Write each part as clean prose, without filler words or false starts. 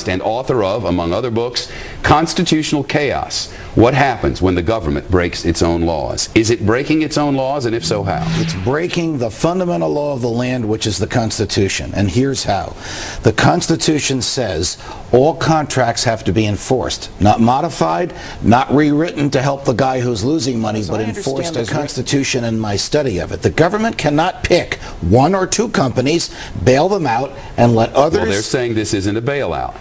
and author of, among other books, Constitutional Chaos. What happens when the government breaks its own laws? Is it breaking its own laws, and if so, how? It's breaking the fundamental law of the land, which is the Constitution, and here's how. The Constitution says all contracts have to be enforced, not modified, not rewritten to help the guy who's losing money, but enforced as the Constitution in my study of it. The government cannot pick one or two companies, bail them out, and let others... Well, they're saying this isn't a bailout.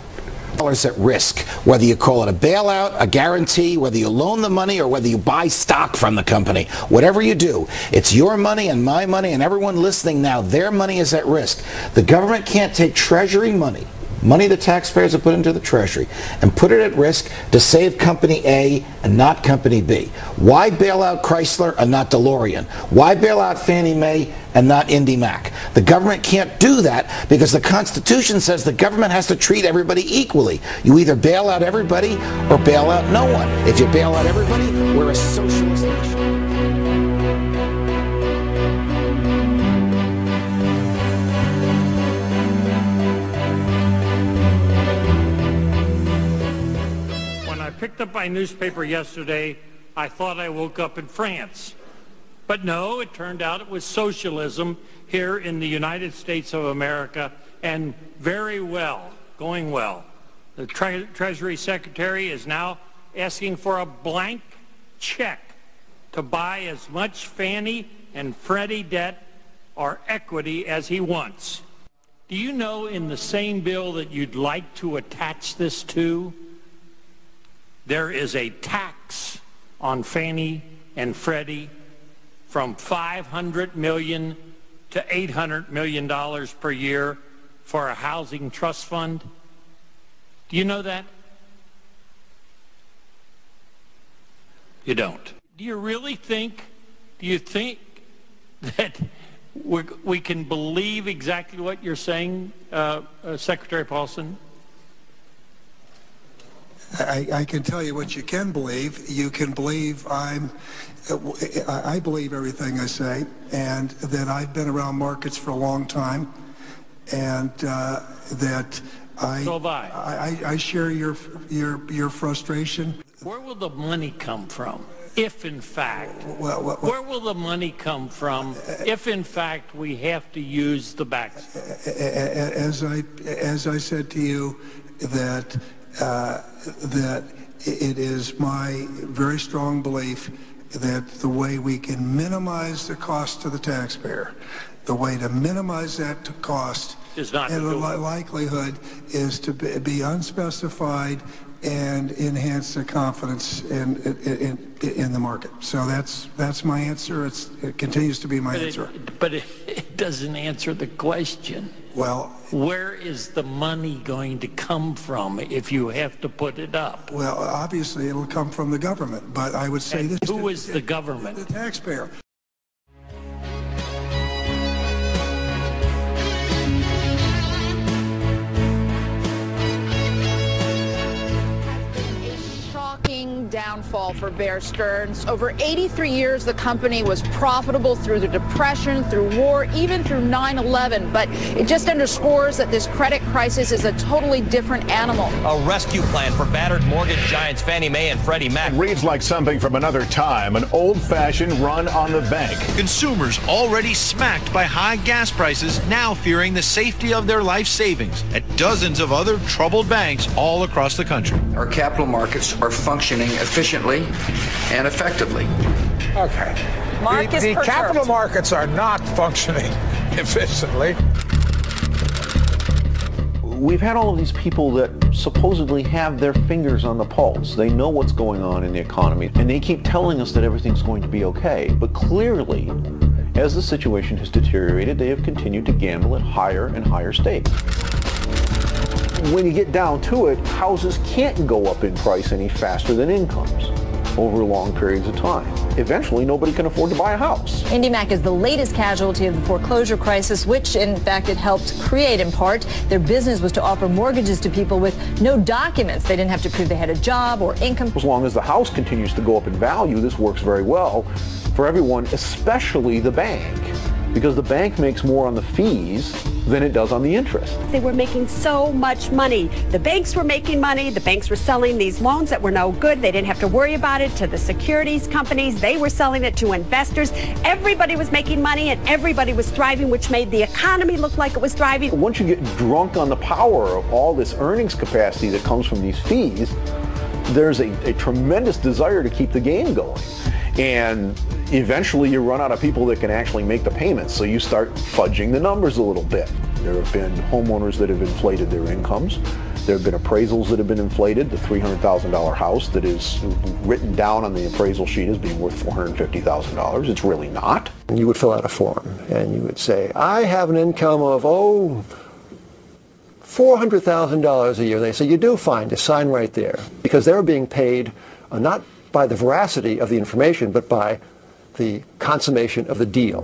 At risk, whether you call it a bailout, a guarantee, whether you loan the money or whether you buy stock from the company, whatever you do, it's your money and my money and everyone listening now, their money is at risk. The government can't take Treasury money the taxpayers have put into the Treasury, and put it at risk to save Company A and not Company B. Why bail out Chrysler and not DeLorean? Why bail out Fannie Mae and not Indy Mac? The government can't do that because the Constitution says the government has to treat everybody equally. You either bail out everybody or bail out no one. If you bail out everybody, we're a socialist nation. Picked up my newspaper yesterday, I thought I woke up in France. But no, it turned out it was socialism here in the United States of America, and very well, going well. The Treasury Secretary is now asking for a blank check to buy as much Fannie and Freddie debt or equity as he wants. Do you know in the same bill that you'd like to attach this to, there is a tax on Fannie and Freddie from $500 million to $800 million per year for a housing trust fund? Do you know that? You don't. Do you really think, that we can believe exactly what you're saying, Secretary Paulson? I can tell you what you can believe. You can believe I believe everything I say, and that I've been around markets for a long time, and that I share your frustration. Where will the money come from, if in fact? Where will the money come from, if in fact we have to use the backstop? As I said to you, that it is my very strong belief that the way we can minimize the cost to the taxpayer, the way to minimize that cost is not and the likelihood is to be unspecified and enhance the confidence in the market. So that's my answer. It continues to be my answer. But it doesn't answer the question. Well, where is the money going to come from if you have to put it up? Well, obviously it'll come from the government, but I would say this. Who is the government? The taxpayer. Downfall for Bear Stearns. Over 83 years, the company was profitable through the Depression, through war, even through 9/11. But it just underscores that this credit crisis is a totally different animal. A rescue plan for battered mortgage giants Fannie Mae and Freddie Mac. It reads like something from another time, an old-fashioned run on the bank. Consumers already smacked by high gas prices, now fearing the safety of their life savings at dozens of other troubled banks all across the country. Our capital markets are functioning efficiently and effectively. Okay. The capital markets are not functioning efficiently. We've had all of these people that supposedly have their fingers on the pulse. They know what's going on in the economy, and they keep telling us that everything's going to be okay. But clearly, as the situation has deteriorated, they have continued to gamble at higher and higher stakes. When you get down to it, houses can't go up in price any faster than incomes over long periods of time. Eventually, nobody can afford to buy a house. Indy Mac is the latest casualty of the foreclosure crisis, which, in fact, it helped create in part. Their business was to offer mortgages to people with no documents. They didn't have to prove they had a job or income. As long as the house continues to go up in value, this works very well for everyone, especially the bank, because the bank makes more on the fees than it does on the interest. They were making so much money. The banks were making money. The banks were selling these loans that were no good. They didn't have to worry about it to the securities companies. They were selling it to investors. Everybody was making money and everybody was thriving, which made the economy look like it was thriving. Once you get drunk on the power of all this earnings capacity that comes from these fees, there's a tremendous desire to keep the game going. And eventually you run out of people that can actually make the payments, so you start fudging the numbers a little bit. There have been homeowners that have inflated their incomes. There have been appraisals that have been inflated. The $300,000 house that is written down on the appraisal sheet as being worth $450,000. It's really not. You would fill out a form and you would say, I have an income of, $400,000 a year. They say, you do fine, just sign right there. Because they're being paid not by the veracity of the information, but by the consummation of the deal.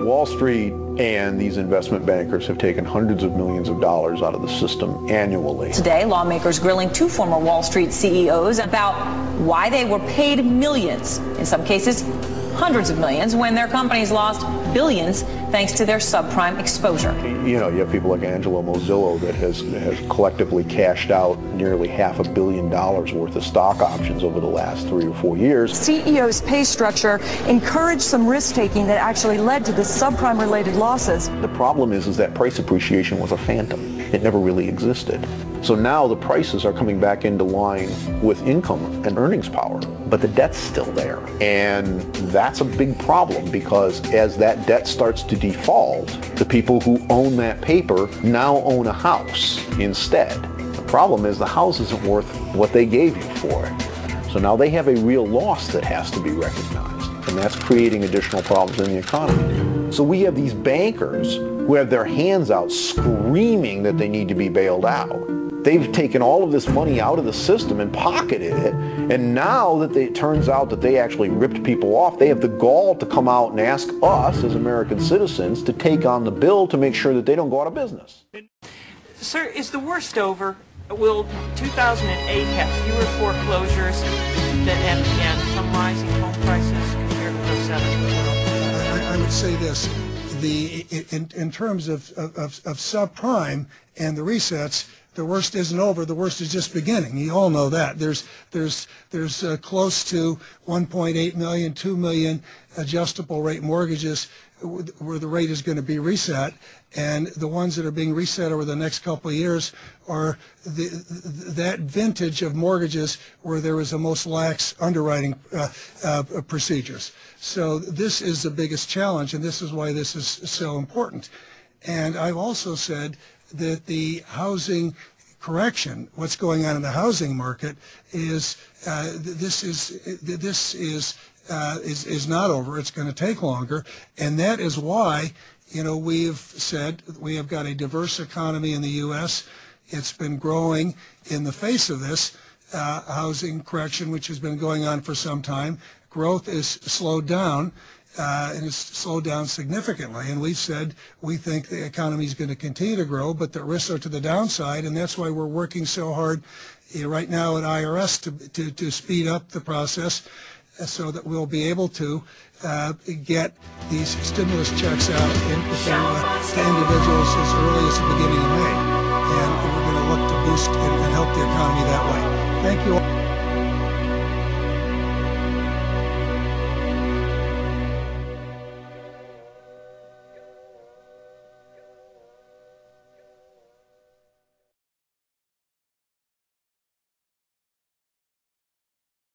Wall Street and these investment bankers have taken hundreds of millions of dollars out of the system annually. Today, lawmakers grilling two former Wall Street CEOs about why they were paid millions, in some cases hundreds of millions, when their companies lost billions thanks to their subprime exposure. You know, you have people like Angelo Mozillo that has collectively cashed out nearly $500 million worth of stock options over the last 3 or 4 years. CEO's pay structure encouraged some risk-taking that actually led to the subprime-related losses. The problem is that price appreciation was a phantom. It never really existed. So now the prices are coming back into line with income and earnings power, but the debt's still there. And that's a big problem, because as that debt starts to default, the people who own that paper now own a house instead. The problem is the house isn't worth what they gave you for it. So now they have a real loss that has to be recognized, and that's creating additional problems in the economy. So we have these bankers who have their hands out screaming that they need to be bailed out. They've taken all of this money out of the system and pocketed it, and now that it turns out that they actually ripped people off, they have the gall to come out and ask us as American citizens to take on the bill to make sure that they don't go out of business. Sir, is the worst over? Will 2008 have fewer foreclosures and some rising home prices compared to 2007? I would say this. In terms of subprime and the resets, the worst isn't over. The worst is just beginning. You all know that. There's close to 1.8 million, 2 million adjustable rate mortgages where the rate is going to be reset, and the ones that are being reset over the next couple of years are that vintage of mortgages where there was the most lax underwriting procedures. So this is the biggest challenge, and this is why this is so important. And I've also said that the housing correction, what's going on in the housing market, is this is not over. It's going to take longer, and that is why, you know, we've said we have got a diverse economy in the U.S. It's been growing in the face of this housing correction, which has been going on for some time. Growth is slowed down, and it's slowed down significantly. And we've said we think the economy is going to continue to grow, but the risks are to the downside, and that's why we're working so hard right now at IRS to speed up the process, so that we'll be able to get these stimulus checks out to individuals as early as the beginning of May. And we're going to look to boost and help the economy that way. Thank you all.